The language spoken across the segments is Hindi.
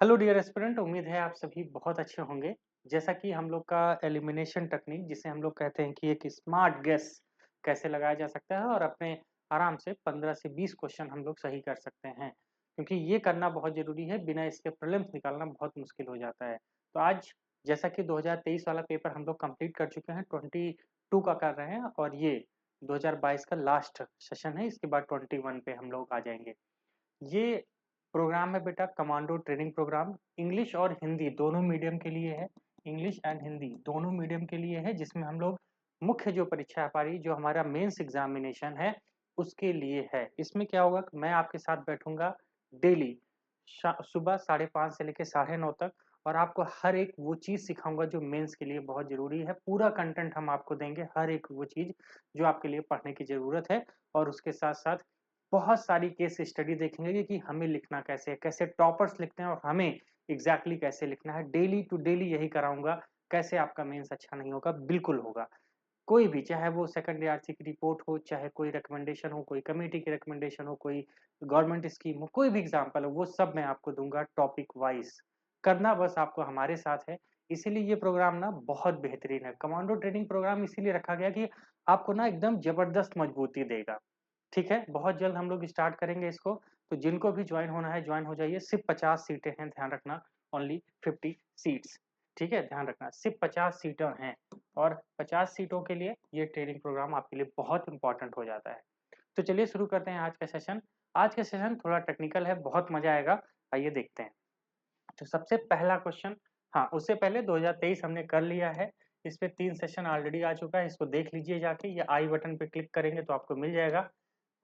हेलो डियर एस्पिरेंट, उम्मीद है आप सभी बहुत अच्छे होंगे। जैसा कि हम लोग का एलिमिनेशन टेक्निक जिसे हम लोग कहते हैं कि एक स्मार्ट गेस कैसे लगाया जा सकता है और अपने आराम से 15 से 20 क्वेश्चन हम लोग सही कर सकते हैं, क्योंकि ये करना बहुत ज़रूरी है। बिना इसके प्रीलिम्स निकालना बहुत मुश्किल हो जाता है। तो आज जैसा कि 2023 वाला पेपर हम लोग कंप्लीट कर चुके हैं, 22 का कर रहे हैं और ये 2022 का लास्ट सेशन है। इसके बाद 21 पे हम लोग आ जाएंगे। ये प्रोग्राम है बेटा कमांडो ट्रेनिंग प्रोग्राम। इंग्लिश और हिंदी दोनों मीडियम के लिए है। इंग्लिश एंड हिंदी दोनों मीडियम के लिए है, जिसमें हम लोग मुख्य जो परीक्षा है हमारी, जो हमारा मेंस एग्जामिनेशन है, उसके लिए है। इसमें क्या होगा कि मैं आपके साथ बैठूंगा डेली सुबह 5:30 से लेकर 9:30 तक, और आपको हर एक वो चीज़ सिखाऊंगा जो मेंस के लिए बहुत ज़रूरी है। पूरा कंटेंट हम आपको देंगे, हर एक वो चीज़ जो आपके लिए पढ़ने की ज़रूरत है। और उसके साथ साथ बहुत सारी केस स्टडी देखेंगे कि हमें लिखना कैसे है, कैसे टॉपर्स लिखते हैं और हमें एग्जैक्टली कैसे लिखना है। डेली टू डेली यही कराऊंगा। कैसे आपका मेंस अच्छा नहीं होगा? बिल्कुल होगा। कोई भी, चाहे वो सेकंड आरसी की रिपोर्ट हो, चाहे कोई रिकमेंडेशन हो, कोई कमेटी की रिकमेंडेशन हो, कोई गवर्नमेंट स्कीम हो, कोई भी एग्जाम्पल हो, वो सब मैं आपको दूंगा टॉपिक वाइज। करना बस आपको हमारे साथ है। इसीलिए ये प्रोग्राम ना बहुत बेहतरीन है। कमांडो ट्रेनिंग प्रोग्राम इसीलिए रखा गया कि आपको ना एकदम जबरदस्त मजबूती देगा। ठीक है, बहुत जल्द हम लोग स्टार्ट करेंगे इसको। तो जिनको भी ज्वाइन होना है ज्वाइन हो जाइए। सिर्फ 50 सीटें हैं, ध्यान रखना। Only 50 seats. ठीक है, ध्यान रखना सिर्फ 50 सीटें हैं। और 50 सीटों के लिए ये ट्रेनिंग प्रोग्राम आपके लिए बहुत इंपॉर्टेंट हो जाता है। तो चलिए शुरू करते हैं आज का सेशन। आज का सेशन थोड़ा टेक्निकल है, बहुत मजा आएगा। आइए देखते हैं। तो सबसे पहला क्वेश्चन, हाँ उससे पहले 2023 हमने कर लिया है। इस पे 3 सेशन ऑलरेडी आ चुका है, इसको देख लीजिए जाके। ये आई बटन पे क्लिक करेंगे तो आपको मिल जाएगा।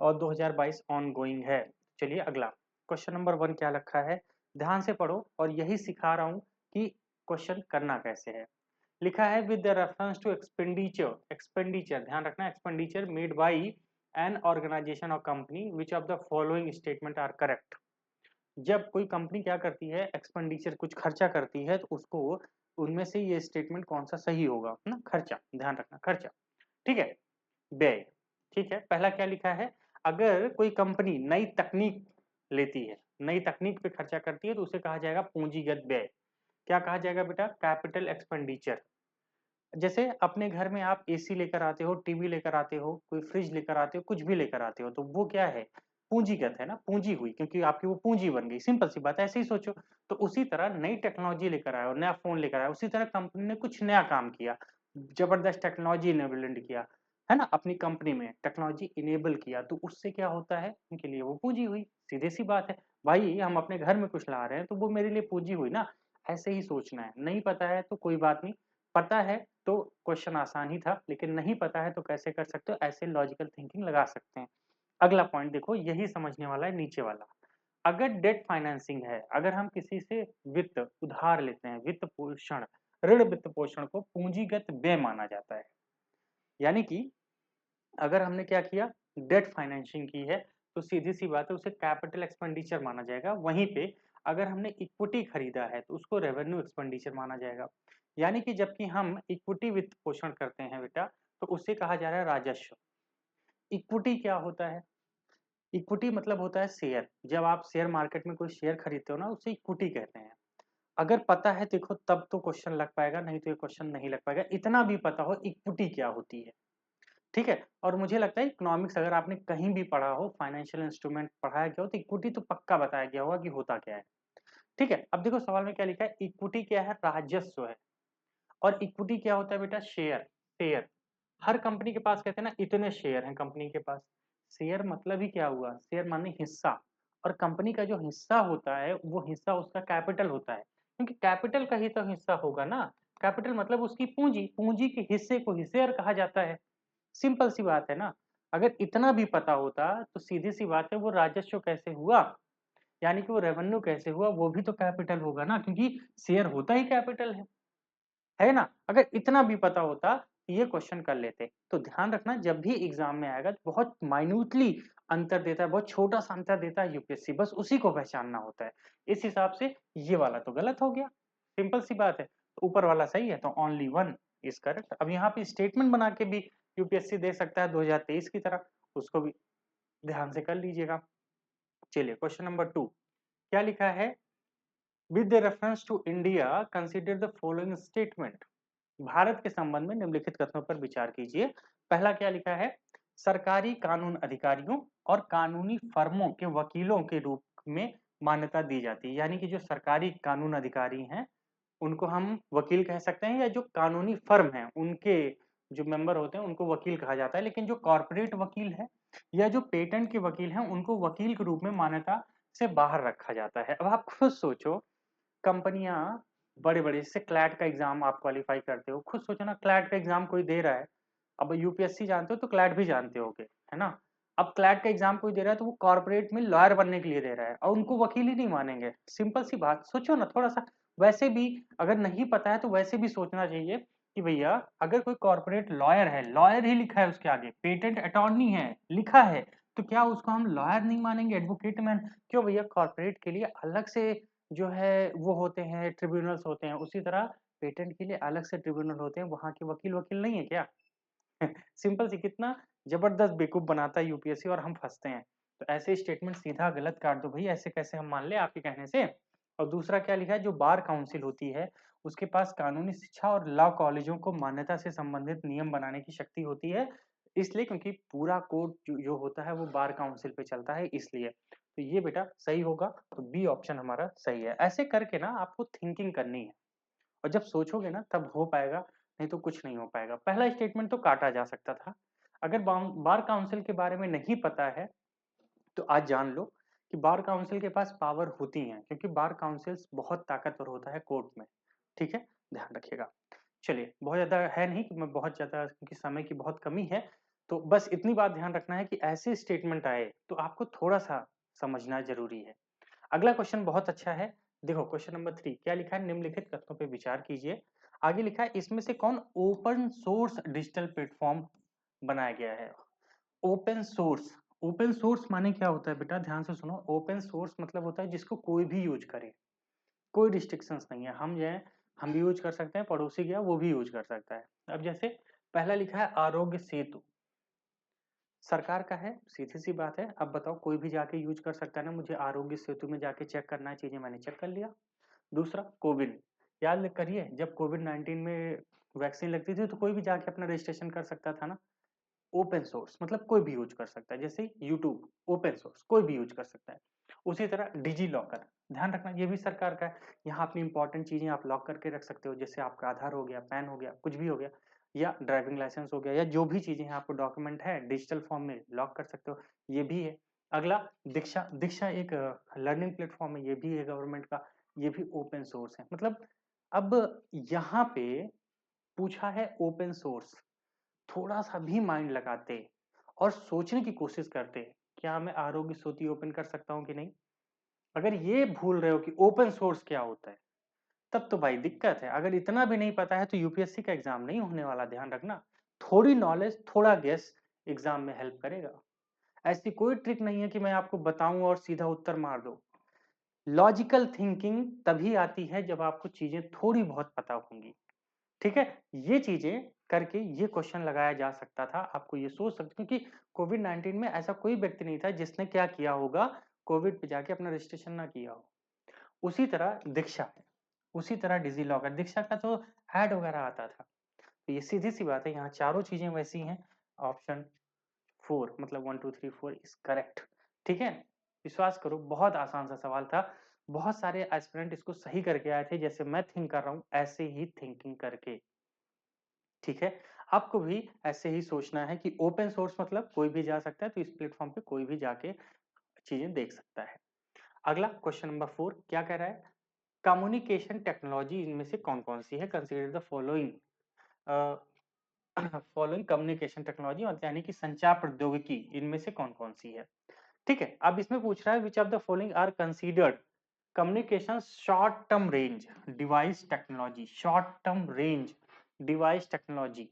और 2022 ऑन गोइंग है। चलिए अगला क्वेश्चन नंबर 1 क्या रखा है, ध्यान से पढ़ो और यही सिखा रहा हूँ कि क्वेश्चन करना कैसे है। लिखा है with the reference to expenditure. Expenditure ध्यान रखना, expenditure made by an organisation और company which of the following statement are correct. जब कोई कंपनी क्या करती है, एक्सपेंडिचर कुछ खर्चा करती है, तो उसको उनमें से ये स्टेटमेंट कौन सा सही होगा ना? खर्चा, ध्यान रखना खर्चा। ठीक है, व्यय। ठीक है, पहला क्या लिखा है, अगर कोई कंपनी नई तकनीक लेती है, नई तकनीक पे खर्चा करती है, तो उसे कहा जाएगा पूंजीगत व्यय। क्या कहा जाएगा बेटा? Capital expenditure. जैसे अपने घर में आप एसी लेकर आते हो, टीवी लेकर आते हो, कोई फ्रिज लेकर आते हो, कुछ भी लेकर आते हो, तो वो क्या है? पूंजीगत है ना, पूंजी हुई, क्योंकि आपकी वो पूंजी बन गई। सिंपल सी बात है, ऐसे ही सोचो। तो उसी तरह नई टेक्नोलॉजी लेकर आए हो, नया फोन लेकर आए, उसी तरह कंपनी ने कुछ नया काम किया, जबरदस्त टेक्नोलॉजी इनेबल्ड किया, है ना? अपनी कंपनी में टेक्नोलॉजी इनेबल किया, तो उससे क्या होता है? उनके लिए वो पूंजी हुई। सीधी सी बात है। भाई हम अपने घर में कुछ ला रहे हैं, तो वो मेरे लिए पूंजी हुई ना। ऐसे ही सोचना है। नहीं पता है तो कोई बात नहीं, पता है तो क्वेश्चन आसान ही था, लेकिन नहीं पता है तो कैसे कर सकते हो? ऐसे लॉजिकल थिंकिंग लगा सकते हैं। अगला पॉइंट देखो, यही समझने वाला है, नीचे वाला। अगर डेट फाइनेंसिंग है, अगर हम किसी से वित्त उधार लेते हैं, वित्त पोषण, ऋण वित्त पोषण को पूंजीगत व्यय माना जाता है। यानी कि अगर हमने क्या किया, डेट फाइनेंसिंग की है, तो सीधी सी बात है, उसे कैपिटल एक्सपेंडिचर माना जाएगा। वहीं पे अगर हमने इक्विटी खरीदा है, तो उसको रेवेन्यू एक्सपेंडिचर माना जाएगा। यानी कि जबकि हम इक्विटी वित्त पोषण करते हैं बेटा, तो उसे कहा जा रहा है राजस्व। इक्विटी क्या होता है? इक्विटी मतलब होता है शेयर। जब आप शेयर मार्केट में कोई शेयर खरीदते हो ना, उसे इक्विटी कहते हैं। अगर पता है देखो, तब तो क्वेश्चन लग पाएगा, नहीं तो ये क्वेश्चन नहीं लग पाएगा। इतना भी पता हो इक्विटी क्या होती है। ठीक है, और मुझे लगता है इकोनॉमिक्स अगर आपने कहीं भी पढ़ा हो, फाइनेंशियल इंस्ट्रूमेंट पढ़ाया गया हो, तो इक्विटी तो पक्का बताया गया होगा कि होता क्या है। ठीक है, अब देखो सवाल में क्या लिखा है, इक्विटी क्या है? राजस्व है। और इक्विटी क्या होता है बेटा? शेयर। शेयर, हर कंपनी के पास कहते हैं ना, इतने शेयर हैं कंपनी के पास। शेयर मतलब ही क्या हुआ? शेयर माने हिस्सा। और कंपनी का जो हिस्सा होता है, वो हिस्सा उसका कैपिटल होता है, क्योंकि कैपिटल का ही तो हिस्सा होगा ना। कैपिटल मतलब उसकी पूंजी, पूंजी के हिस्से को ही शेयर कहा जाता है। सिंपल सी बात है ना। अगर इतना भी पता होता तो सीधी सी बात है, वो राजस्व कैसे हुआ, यानी कि वो रेवेन्यू कैसे हुआ, वो भी तो कैपिटल होगा ना, क्योंकि शेयर होता ही कैपिटल है ना? अगर इतना भी पता होता तो ये क्वेश्चन कर लेते। तो ध्यान रखना, जब भी एग्जाम में आएगा तो बहुत माइन्यूटली अंतर देता है, बहुत छोटा सा अंतर देता है यूपीएससी, बस उसी को पहचानना होता है। इस हिसाब से ये वाला तो गलत हो गया। सिंपल सी बात है। तो ऊपर वाला सही है, तो ओनली वन इज करेक्ट। अब यहाँ पे स्टेटमेंट बना के भी यूपीएससी दे सकता है 2023 की तरह, उसको भी ध्यान से कर लीजिएगा। चलिए क्वेश्चन नंबर 2 क्या लिखा है, with reference to India consider the following statement. Bharat के संबंध में निम्नलिखित कथनों पर विचार कीजिए। पहला क्या लिखा है? सरकारी कानून अधिकारियों और कानूनी फर्मों के वकीलों के रूप में मान्यता दी जाती है। यानी कि जो सरकारी कानून अधिकारी हैं उनको हम वकील कह सकते हैं, या जो कानूनी फर्म है उनके जो मेंबर होते हैं उनको वकील कहा जाता है। लेकिन जो कॉर्पोरेट वकील है या जो पेटेंट के वकील हैं उनको वकील के रूप में मान्यता से बाहर रखा जाता है। अब आप खुद सोचो, कंपनियां बड़े-बड़े, जैसे क्लैट का एग्जाम आप क्वालिफाई करते हो, खुद सोचो ना, क्लैट का एग्जाम कोई दे रहा है। अब यूपीएससी जानते हो तो क्लैट भी जानते होगे, है ना? अब क्लैट का एग्जाम कोई दे रहा है तो वो कॉर्पोरेट में लॉयर बनने के लिए दे रहा है और उनको वकील ही नहीं मानेंगे। सिंपल सी बात, सोचो ना थोड़ा सा। वैसे भी अगर नहीं पता है तो वैसे भी सोचना चाहिए कि भैया अगर कोई कॉर्पोरेट लॉयर है, लॉयर ही लिखा है उसके आगे, पेटेंट अटॉर्नी है लिखा है, तो क्या उसको हम लॉयर नहीं मानेंगे, एडवोकेट मैन? क्यों भैया, कॉर्पोरेट के लिए अलग से जो है वो होते हैं, ट्रिब्यूनल्स होते हैं, उसी तरह पेटेंट के लिए अलग से ट्रिब्यूनल होते हैं। वहां के वकील वकील नहीं है क्या? सिंपल सी, कितना जबरदस्त बेवकूफ बनाता है यूपीएससी और हम फंसते हैं। तो ऐसे स्टेटमेंट सीधा गलत काट दो भाई, ऐसे कैसे हम मान ले आपके कहने से। और दूसरा क्या लिखा है? जो बार काउंसिल होती है उसके पास कानूनी शिक्षा और लॉ कॉलेजों को मान्यता से संबंधित नियम बनाने की शक्ति होती है। इसलिए क्योंकि पूरा कोड जो होता है वो बार काउंसिल पे चलता है, इसलिए तो ये बेटा सही होगा। तो बी ऑप्शन हमारा सही है। ऐसे करके ना आपको थिंकिंग करनी है और जब सोचोगे ना तब हो पाएगा, नहीं तो कुछ नहीं हो पाएगा। पहला स्टेटमेंट तो काटा जा सकता था। अगर बार काउंसिल के बारे में नहीं पता है तो आज जान लो कि बार काउंसिल के पास पावर होती है, क्योंकि बार काउंसिल बहुत ताकतवर होता है कोर्ट में। ठीक है, ध्यान रखिएगा। चलिए, बहुत ज्यादा है नहीं कि मैं बहुत ज्यादा, क्योंकि समय की बहुत कमी है, तो बस इतनी बात ध्यान रखना है कि ऐसे स्टेटमेंट आए तो आपको थोड़ा सा समझना जरूरी है। अगला क्वेश्चन बहुत अच्छा है। देखो क्वेश्चन नंबर 3 क्या लिखा है? निम्नलिखित कथनों पे विचार कीजिए। आगे लिखा है, इसमें से कौन ओपन सोर्स डिजिटल प्लेटफॉर्म बनाया गया है? ओपन सोर्स, ओपन सोर्स माने क्या होता है बेटा? ध्यान से सुनो। ओपन सोर्स मतलब होता है जिसको कोई भी यूज करे, कोई रिस्ट्रिक्शंस नहीं है। हम जो है हम भी यूज कर सकते हैं, पड़ोसी गया वो भी यूज कर सकता है। अब जैसे पहला लिखा है आरोग्य सेतु, सरकार का है, सीधी सी बात है। अब बताओ, कोई भी जाके यूज कर सकता है ना, मुझे आरोग्य सेतु में जाके चेक करना है चीजें, मैंने चेक कर लिया। दूसरा कोविन, याद करिए जब कोविड 19 में वैक्सीन लगती थी तो कोई भी जाके अपना रजिस्ट्रेशन कर सकता था ना। ओपन सोर्स मतलब कोई भी यूज कर सकता है, जैसे यूट्यूब ओपन सोर्स कोई भी यूज कर सकता है। उसी तरह डिजी लॉकर, ध्यान रखना ये भी सरकार का है। यहाँ अपनी इंपॉर्टेंट चीजें आप लॉक करके रख सकते हो, जैसे आपका आधार हो गया, पैन हो गया, कुछ भी हो गया, या ड्राइविंग लाइसेंस हो गया, या जो भी चीजें हैं आपको डॉक्यूमेंट है डिजिटल फॉर्म में लॉक कर सकते हो, ये भी है। अगला दीक्षा, दीक्षा एक लर्निंग प्लेटफॉर्म है, ये भी है गवर्नमेंट का, ये भी ओपन सोर्स है। मतलब अब यहाँ पे पूछा है ओपन सोर्स, थोड़ा सा भी माइंड लगाते और सोचने की कोशिश करते, क्या मैं आरोग्य सेतु ओपन कर सकता हूँ कि नहीं। अगर ये भूल रहे हो कि ओपन सोर्स क्या होता है, तब तो भाई दिक्कत है। अगर इतना भी नहीं पता है तो यूपीएससी का एग्जाम नहीं होने वाला, ध्यान रखना। थोड़ी नॉलेज थोड़ा गेस एग्जाम में हेल्प करेगा। ऐसी कोई ट्रिक नहीं है कि मैं आपको बताऊं और सीधा उत्तर मार दो। लॉजिकल थिंकिंग तभी आती है जब आपको चीजें थोड़ी बहुत पता होंगी। ठीक है, ये चीजें करके ये क्वेश्चन लगाया जा सकता था। आपको ये सोच सकते, क्योंकि कोविड 19 में ऐसा कोई व्यक्ति नहीं था जिसने क्या किया होगा, कोविड पे जाके अपना रजिस्ट्रेशन ना किया हो। उसी तरह दीक्षा है, उसी तरह डिजी लॉकर, दीक्षा का तो ऐड वगैरह आता था। तो ये सीधी सी बात है, यहाँ चारों चीजें वैसी हैं। ऑप्शन 4 मतलब 1 2 3 4 इज करेक्ट। ठीक है, विश्वास करो बहुत आसान सा सवाल था। बहुत सारे एस्पिरेंट इसको सही करके आए थे, जैसे मैं थिंक कर रहा हूँ ऐसे ही थिंकिंग करके। ठीक है, आपको भी ऐसे ही सोचना है कि ओपन सोर्स मतलब कोई भी जा सकता है, तो इस प्लेटफॉर्म पे कोई भी जाके चीजें देख सकता है। अगला क्वेश्चन नंबर 4 क्या कह रहा है? कम्युनिकेशन टेक्नोलॉजी इनमें से कौन कौन सी है? Consider the following following communication technology, और यानी कि संचार प्रौद्योगिकी इनमें से कौन कौन सी है। ठीक है, अब इसमें पूछ रहा है which of the following are considered communication short term range device technology, short term range device technology.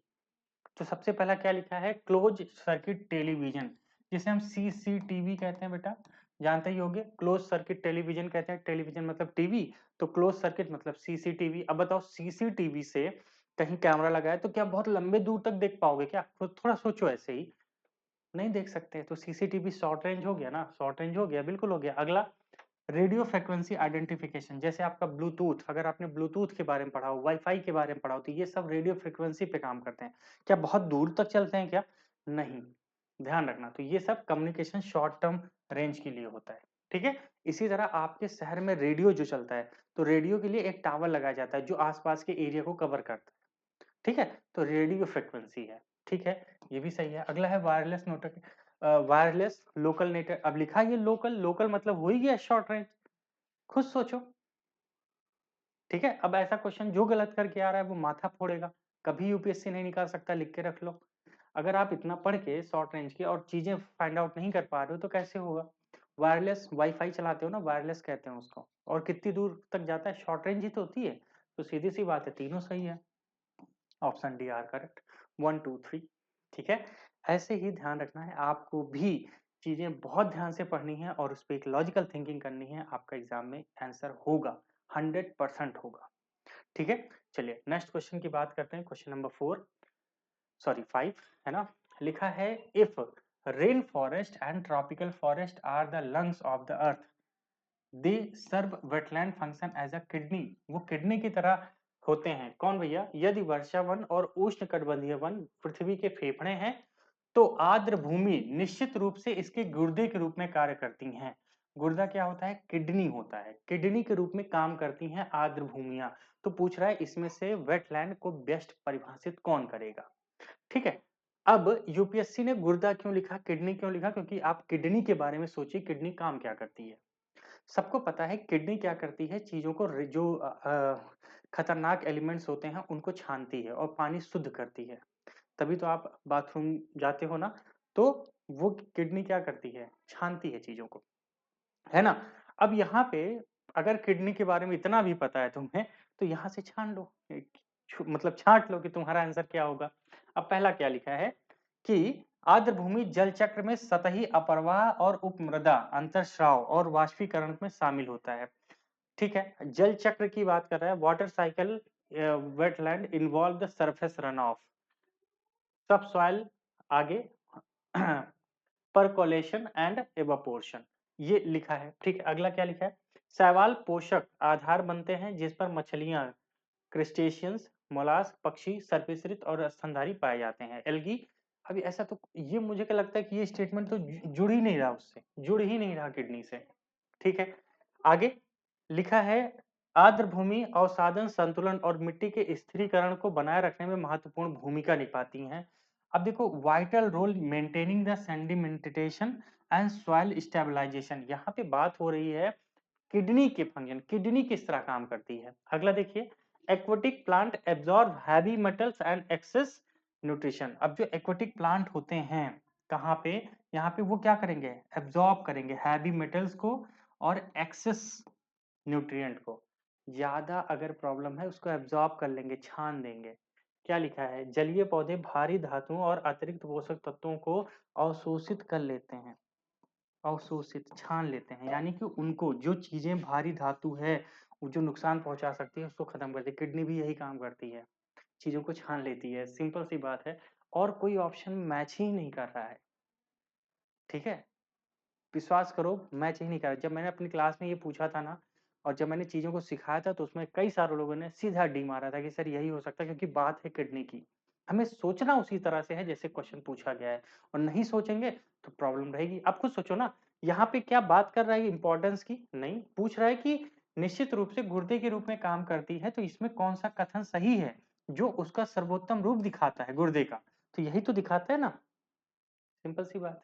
तो सबसे पहला क्या लिखा है? क्लोज सर्किट टेलीविजन, जिसे हम सीसीटीवी कहते हैं बेटा, जानते ही होंगे। क्लोज सर्किट टेलीविजन कहते हैं, टेलीविजन मतलब टीवी, तो क्लोज सर्किट मतलब सीसीटीवी। अब बताओ, सीसीटीवी से कहीं कैमरा लगा है तो क्या बहुत लंबे दूर तक देख पाओगे क्या? थोड़ा सोचो, ऐसे ही नहीं देख सकते। तो सीसीटीवी शॉर्ट रेंज हो गया ना, शॉर्ट रेंज हो गया, बिल्कुल हो गया। अगला रेडियो फ्रिक्वेंसी आइडेंटिफिकेशन, जैसे आपका ब्लूटूथ, अगर आपने ब्लूटूथ के बारे में पढ़ा हो, वाईफाई के बारे में पढ़ा हो, तो ये सब रेडियो फ्रिक्वेंसी पे काम करते हैं। क्या बहुत दूर तक चलते हैं क्या? नहीं, ध्यान रखना। तो ये सब कम्युनिकेशन शॉर्ट टर्म रेंज के लिए होता है, ठीक है। इसी तरह आपके शहर में रेडियो जो चलता है, तो रेडियो के लिए एक टावर लगाया जाता है जो आसपास के एरिया को कवर करता है, ठीक है। तो रेडियो फ्रिक्वेंसी है, ठीक है, ये भी सही है। अगला है wireless note, wireless local network. अब लिखा है ये लोकल, लोकल मतलब हो ही गया शॉर्ट रेंज, खुद सोचो, ठीक है। अब ऐसा क्वेश्चन जो गलत करके आ रहा है वो माथा फोड़ेगा, कभी यूपीएससी नहीं निकाल सकता, लिख के रख लो। अगर आप इतना पढ़ के शॉर्ट रेंज की और चीजें फाइंड आउट नहीं कर पा रहे हो तो कैसे होगा? वायरलेस वाईफाई चलाते हो ना, वायरलेस कहते हैं उसको, और कितनी दूर तक जाता है? शॉर्ट रेंज ही तो होती है। तो सीधी सी बात है, तीनों सही है, ऑप्शन डी आर करेक्ट, 1 2 3, ठीक है। ऐसे ही ध्यान रखना है, आपको भी चीजें बहुत ध्यान से पढ़नी है और उस पर एक लॉजिकल थिंकिंग करनी है, आपका एग्जाम में आंसर होगा, 100% होगा, ठीक है। चलिए नेक्स्ट क्वेश्चन की बात करते हैं, क्वेश्चन नंबर 4, सॉरी 5, है ना। लिखा है, if rain forest and tropical forest are the lungs of the earth, they serve wetland function as a kidney. वो किडनी की तरह होते हैं, कौन भैया? यदि वर्षा वन और उष्णकटिबंधीय वन पृथ्वी के फेफड़े हैं, तो आर्द्र भूमि निश्चित रूप से इसके गुर्दे के रूप में कार्य करती हैं। गुर्दा क्या होता है? किडनी होता है, किडनी के रूप में काम करती हैं आर्द्र भूमियां। तो पूछ रहा है इसमें से वेटलैंड को बेस्ट परिभाषित कौन करेगा, ठीक है। अब यूपीएससी ने गुर्दा क्यों लिखा, किडनी क्यों लिखा? क्योंकि आप किडनी के बारे में सोचिए, किडनी काम क्या करती है। सबको पता है किडनी क्या करती है, चीजों को जो खतरनाक एलिमेंट्स होते हैं उनको छानती है और पानी शुद्ध करती है। तभी तो आप बाथरूम जाते हो ना, तो वो किडनी क्या करती है? छानती है चीजों को, है ना। अब यहाँ पे अगर किडनी के बारे में इतना भी पता है तुम्हें, तो यहाँ से छान लो, मतलब छांट लो कि तुम्हारा आंसर क्या होगा। अब पहला क्या लिखा है कि आर्द्र भूमि जल चक्र में सतही अपरवाह और उपमृदा अंतर्स्राव और वाष्पीकरण में शामिल होता है, ठीक है। जल चक्र की बात कर रहा है, water cycle wetland involve the surface run of, सब सॉइल, आगे परकोलेशन एंड एवापोरेशन, ये लिखा है, ठीक है। अगला क्या लिखा है? शैवाल पोषक आधार बनते हैं जिस पर मछलियां, क्रस्टेशियंस, मोलास्क, पक्षी, सर्पिसृत और स्तनधारी पाए जाते हैं, एल्गी। अभी ऐसा तो ये मुझे क्या लगता है कि ये स्टेटमेंट तो जुड़ ही नहीं रहा उससे, जुड़ ही नहीं रहा किडनी से, ठीक है। आगे लिखा है, आर्द्र भूमि अवसादन संतुलन और मिट्टी के स्थिरीकरण को बनाए रखने में महत्वपूर्ण भूमिका निभाती हैं। अब देखो, vital role maintaining the sedimentation and soil stabilization, यहाँ पे बात हो रही है किडनी के फंक्शन, किडनी किस तरह काम करती है। अगला देखिए, aquatic plant absorb heavy metals and excess nutrition. अब जो एक्वेटिक प्लांट होते हैं, कहाँ पे? यहाँ पे वो क्या करेंगे? एब्जॉर्ब करेंगे हैवी मेटल्स को और एक्सेस न्यूट्रिएंट को। ज्यादा अगर प्रॉब्लम है उसको एब्जॉर्ब कर लेंगे, छान देंगे। क्या लिखा है? जलीय पौधे भारी धातुओं और अतिरिक्त पोषक तत्वों को अवशोषित कर लेते हैं, अवशोषित छान लेते हैं, यानी कि उनको जो चीजें भारी धातु है, वो जो नुकसान पहुंचा सकती है उसको खत्म करती है। किडनी भी यही काम करती है, चीजों को छान लेती है, सिंपल सी बात है। और कोई ऑप्शन मैच ही नहीं कर रहा है, ठीक है। विश्वास करो, मैच ही नहीं कर रहा। जब मैंने अपनी क्लास में ये पूछा था ना, और जब मैंने चीजों को सिखाया था, तो उसमें कई सारे लोगों ने सीधा डी मारा था कि सर यही हो सकता है, क्योंकि बात है किडनी की। हमें सोचना उसी तरह से है जैसे क्वेश्चन पूछा गया है, और नहीं सोचेंगे तो प्रॉब्लम रहेगी। आप खुद सोचो ना, यहाँ पे क्या बात कर रहा है इंपॉर्टेंस की? नहीं, पूछ रहा है कि निश्चित रूप से गुर्दे के रूप में काम करती है, तो इसमें कौन सा कथन सही है जो उसका सर्वोत्तम रूप दिखाता है गुर्दे का? तो यही तो दिखाता है ना, सिंपल सी बात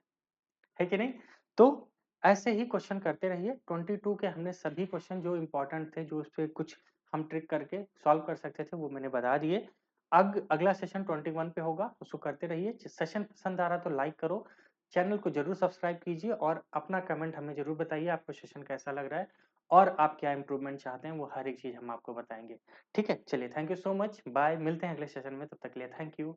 है कि नहीं। तो ऐसे ही क्वेश्चन करते रहिए। 22 के हमने सभी क्वेश्चन जो इंपॉर्टेंट थे, जो उस पे कुछ हम ट्रिक करके सॉल्व कर सकते थे, वो मैंने बता दिए। अगला सेशन 21 पे होगा, उसको करते रहिए। सेशन पसंद आ रहा तो लाइक करो, चैनल को जरूर सब्सक्राइब कीजिए, और अपना कमेंट हमें जरूर बताइए आपको सेशन कैसा लग रहा है, और आप क्या इंप्रूवमेंट चाहते हैं, वो हर एक चीज हम आपको बताएंगे, ठीक है। चलिए, thank you so much, bye, मिलते हैं अगले सेशन में, तब तक के लिए थैंक यू।